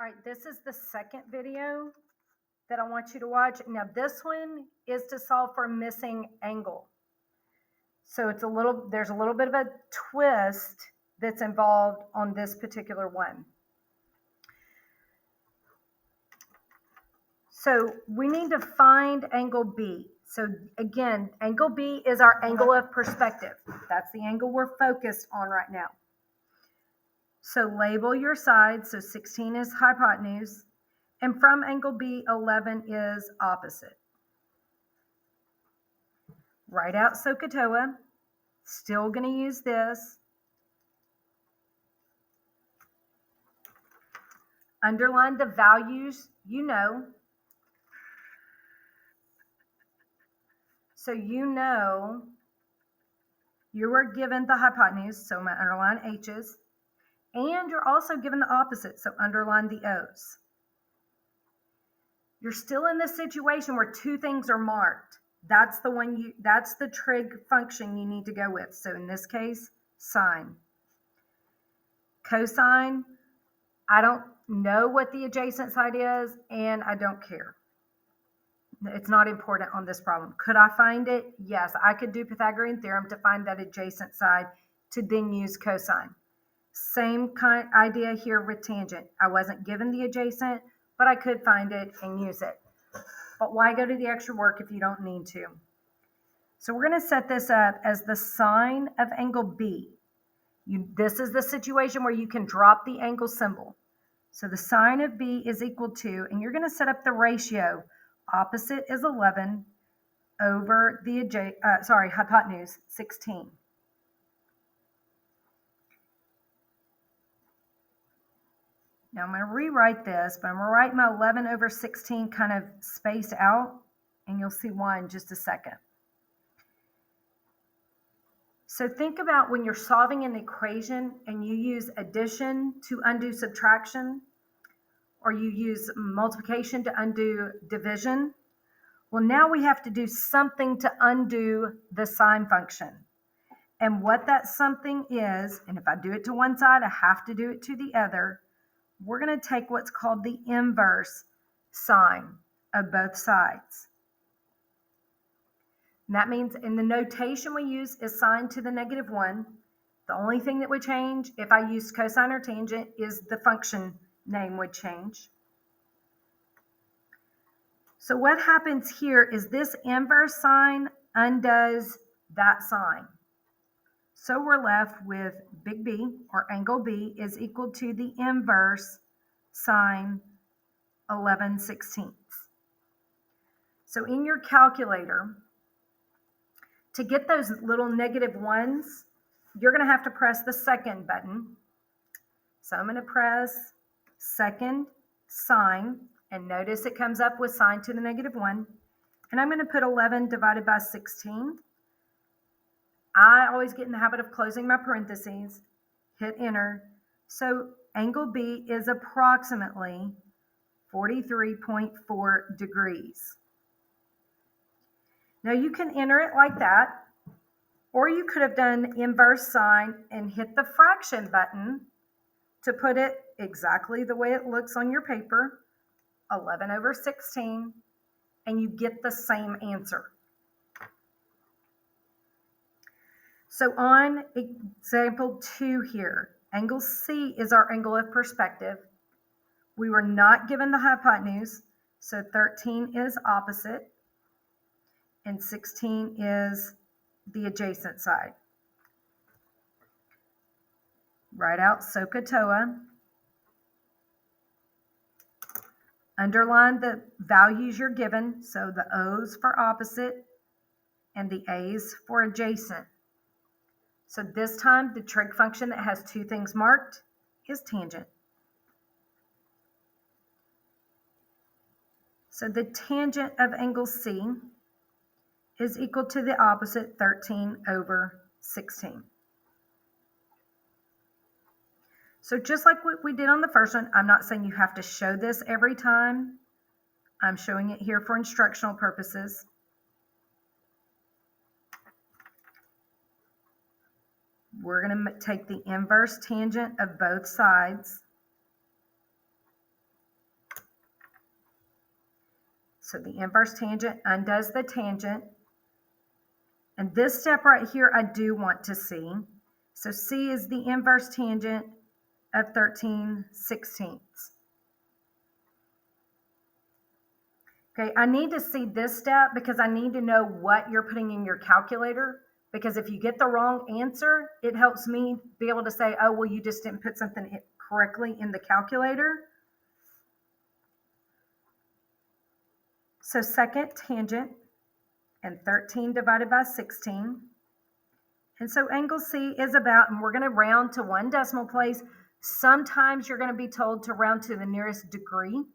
All right, this is the second video that I want you to watch. Now this one is to solve for a missing angle. So there's a little bit of a twist that's involved on this particular one. So we need to find angle B. So again, angle B is our angle of perspective. That's the angle we're focused on right now. So label your sides. So 16 is hypotenuse. And from angle B, 11 is opposite. Write out SOHCAHTOA. Still going to use this. Underline the values you know. So you know you were given the hypotenuse, so I'm going to underline H's. And you're also given the opposite, so underline the O's. You're still in this situation where two things are marked. That's the trig function you need to go with. So in this case, sine. Cosine, I don't know what the adjacent side is, and I don't care. It's not important on this problem. Could I find it? Yes, I could do Pythagorean theorem to find that adjacent side to then use cosine. Same kind idea here with tangent. I wasn't given the adjacent, but I could find it and use it. But why go to the extra work if you don't need to? So we're going to set this up as the sine of angle B. This is the situation where you can drop the angle symbol. So the sine of B is equal to, and you're going to set up the ratio. Opposite is 11 over the hypotenuse, 16. Now I'm going to rewrite this, but I'm going to write my 11 over 16 kind of spaced out, and you'll see why in just a second. So think about when you're solving an equation and you use addition to undo subtraction, or you use multiplication to undo division. Well, now we have to do something to undo the sine function. And what that something is, and if I do it to one side, I have to do it to the other. We're going to take what's called the inverse sine of both sides. And that means in the notation we use is sine to the -1. The only thing that would change if I used cosine or tangent is the function name would change. So what happens here is this inverse sine undoes that sine. So we're left with big B, or angle B, is equal to the inverse sine 11/16. So in your calculator, to get those little -1s, you're going to have to press the second button. So I'm going to press second sine, and notice it comes up with sine to the -1. And I'm going to put 11 divided by 16. I always get in the habit of closing my parentheses, hit enter. So angle B is approximately 43.4 degrees. Now you can enter it like that, or you could have done inverse sine and hit the fraction button to put it exactly the way it looks on your paper, 11 over 16, and you get the same answer. So on example 2 here, angle C is our angle of perspective. We were not given the hypotenuse, so 13 is opposite, and 16 is the adjacent side. Write out SOHCAHTOA. Underline the values you're given, so the O's for opposite and the A's for adjacent. So this time, the trig function that has two things marked is tangent. So the tangent of angle C is equal to the opposite, 13 over 16. So just like what we did on the first one, I'm not saying you have to show this every time. I'm showing it here for instructional purposes. We're going to take the inverse tangent of both sides. So the inverse tangent undoes the tangent. And this step right here, I do want to see. So C is the inverse tangent of 13/16. Okay, I need to see this step because I need to know what you're putting in your calculator. Because if you get the wrong answer, it helps me be able to say, oh, well, you just didn't put something correctly in the calculator. So second tangent and 13 divided by 16. And so angle C is about, and we're going to round to 1 decimal place. Sometimes you're going to be told to round to the nearest degree.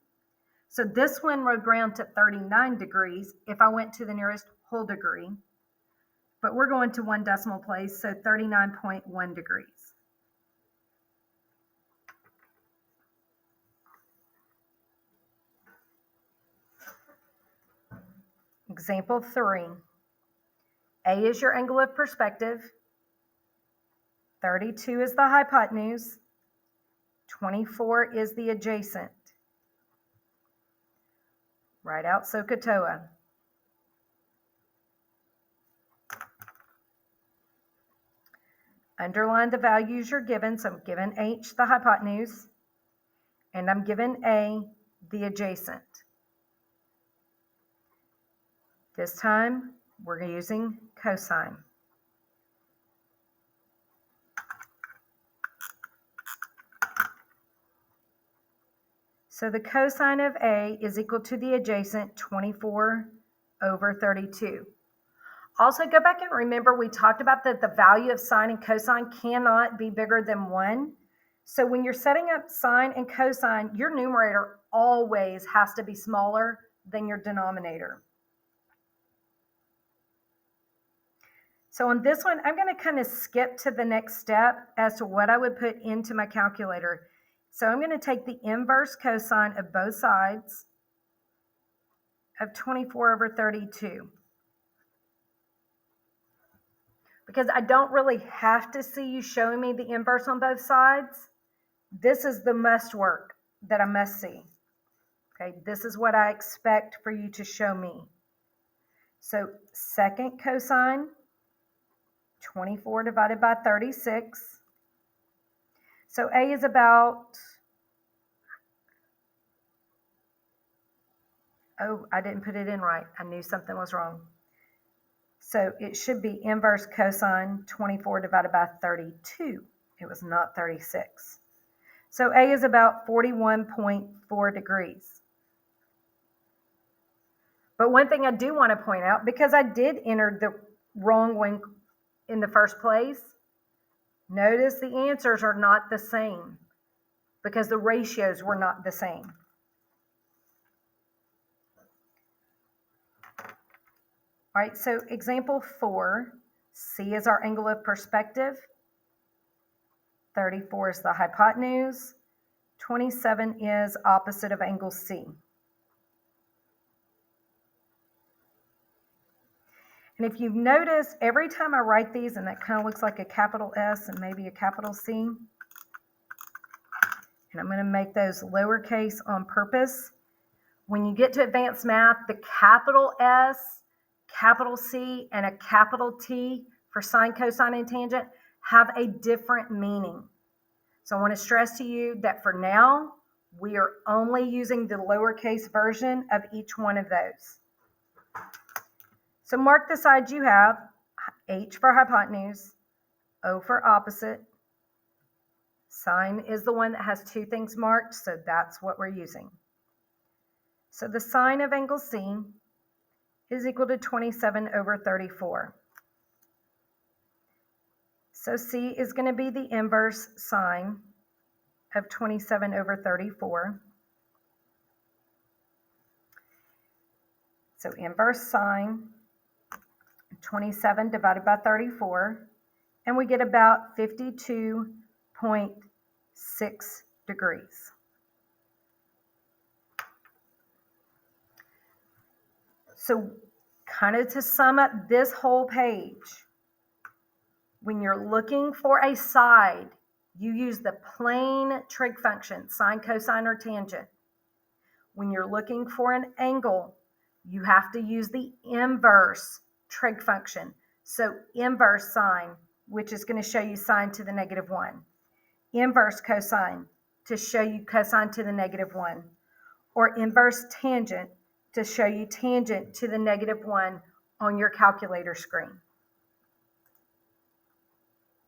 So this one would round to 39 degrees if I went to the nearest whole degree. But we're going to 1 decimal place, so 39.1 degrees. Example 3. A is your angle of perspective. 32 is the hypotenuse. 24 is the adjacent. Write out SOHCAHTOA. Underline the values you're given. So I'm given H, the hypotenuse, and I'm given A, the adjacent. This time, we're using cosine. So the cosine of A is equal to the adjacent 24/32. Also, go back and remember we talked about that the value of sine and cosine cannot be bigger than 1. So when you're setting up sine and cosine, your numerator always has to be smaller than your denominator. So on this one, I'm going to kind of skip to the next step as to what I would put into my calculator. So I'm going to take the inverse cosine of both sides of 24/32. Because I don't really have to see you showing me the inverse on both sides. This is the must work that I must see. Okay, this is what I expect for you to show me. So second cosine, 24 divided by 36. So A is about, oh, I didn't put it in right. I knew something was wrong. So it should be inverse cosine 24 divided by 32. It was not 36. So A is about 41.4 degrees. But one thing I do want to point out, because I did enter the wrong one in the first place, notice the answers are not the same because the ratios were not the same. All right, so example 4, C is our angle of perspective. 34 is the hypotenuse. 27 is opposite of angle C. And if you've noticed, every time I write these, and that kind of looks like a capital S and maybe a capital C, and I'm going to make those lowercase on purpose. When you get to advanced math, the capital S, capital C, and a capital T for sine, cosine, and tangent have a different meaning. So I want to stress to you that for now, we are only using the lowercase version of each one of those. So mark the sides you have, H for hypotenuse, O for opposite. Sine is the one that has two things marked, so that's what we're using. So the sine of angle C is equal to 27/34. So C is going to be the inverse sine of 27/34. So inverse sine, 27 divided by 34, and we get about 52.6 degrees. So kind of to sum up this whole page, when you're looking for a side, you use the plain trig function, sine, cosine, or tangent. When you're looking for an angle, you have to use the inverse trig function. So inverse sine, which is going to show you sine to the -1. Inverse cosine to show you cosine to the -1. Or inverse tangent to show you tangent to the -1 on your calculator screen.